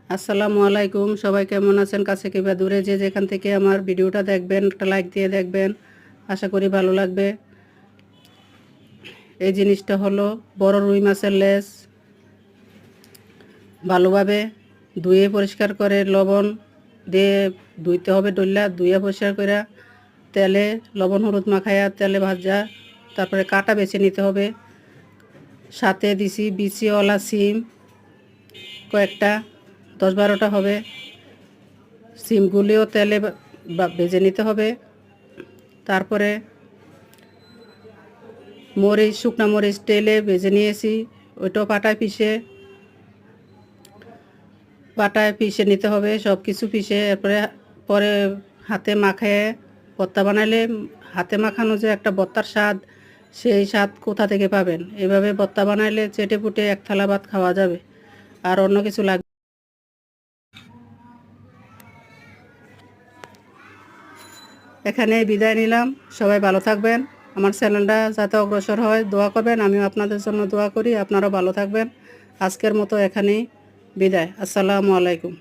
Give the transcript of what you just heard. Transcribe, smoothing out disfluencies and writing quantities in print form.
আসসালামু আলাইকুম। সবাই কেমন আছেন? কাছে কিংবা দূরে যে যেখান থেকে আমার ভিডিওটা দেখবেন, একটা লাইক দিয়ে দেখবেন। আশা করি ভালো লাগবে। এই জিনিসটা হলো বড় রুই মাছের লেজ। ভালোভাবে ধুয়ে পরিষ্কার করে লবণ দিয়ে ধুইতে হবে। ধুয়ে পরিষ্কার করে তেলে লবণ হলুদ মাখায়া তেলে ভাজা, তারপরে কাটা বেছে নিতে হবে। সাথে দিছি বিচিওয়ালা সিম কয়েকটা, 10-12টা হবে। সিমগুলিও তেলে ভেজে নিতে হবে। তারপরে মরিচ, শুকনো মরিচ তেলে ভেজে নিয়েছি, ওইটাও পাটায় পিষে নিতে হবে। সব কিছু পিষে এরপরে পরে হাতে মাখিয়ে ভর্তা বানালে, হাতে মাখানো যে একটা ভর্তার স্বাদ, সেই স্বাদ কোথা থেকে পাবেন? এভাবে ভর্তা বানাইলে চেটে পুটে এক থালা ভাত খাওয়া যাবে, আর অন্য কিছু লাগবে। এখানে বিদায় নিলাম। সবাই ভালো থাকবেন। আমার চ্যানেলটা যাতে অগ্রসর হয় দোয়া করবেন। আমিও আপনাদের জন্য দোয়া করি। আপনারাও ভালো থাকবেন। আজকের মতো এখানেই বিদায়। আসসালামু আলাইকুম।